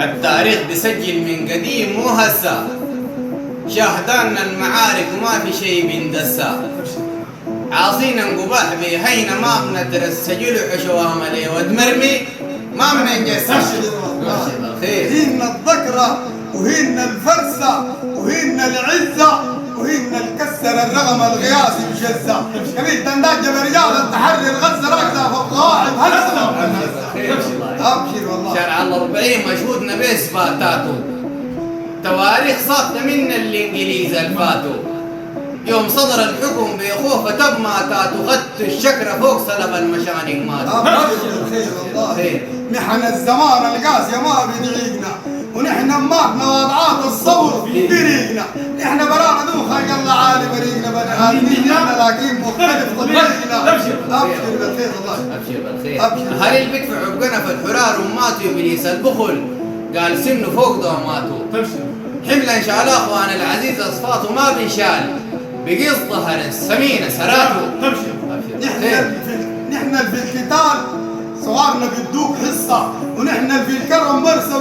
التاريخ بيسجل من قديم وهسا، شاهدان المعارك وما في شيء بيندسا، عاصينا قباح بهينا ما بنترسجل حشوام لي ودمرمي ما بننجسا. هينا الذكرى وهينا الفرسة وهينا العزة وهينا الكسر الرغم الغياسي بجزة كمية تنداج برجال التحري الغزة راكزة فوق قواعد هلسة. أبشر والله شارع الأربعين مشهودنا بإثباتاته، تواريخ ساقطة من الإنجليز الفاتو، يوم صدر الحكم بأخوه فتب ماتاتو، غدت الشكرة فوق سلب المشانق ماتوا. أبشر بالخير والله. نحن الزمان القاسية ما بيدعيقنا ونحن ماتنا وضعات الصور بريقنا، نحن برانا ذو خلق الله عالي بريقنا بني آدمين نحن لكن مختلف طبيعنا. أبشر بالخير والله. أبشر بالخير. هل اللي بيدفع عقنا في الحرار وماتوا إبليس البخل قال سنه فوق دواماته، حملا شال أخوان العزيز أصفاته ما بنشال بقيس ظهر السمينة سراته. نحن في القتال صغارنا بيدوك حصة ونحن في الكرم مرسى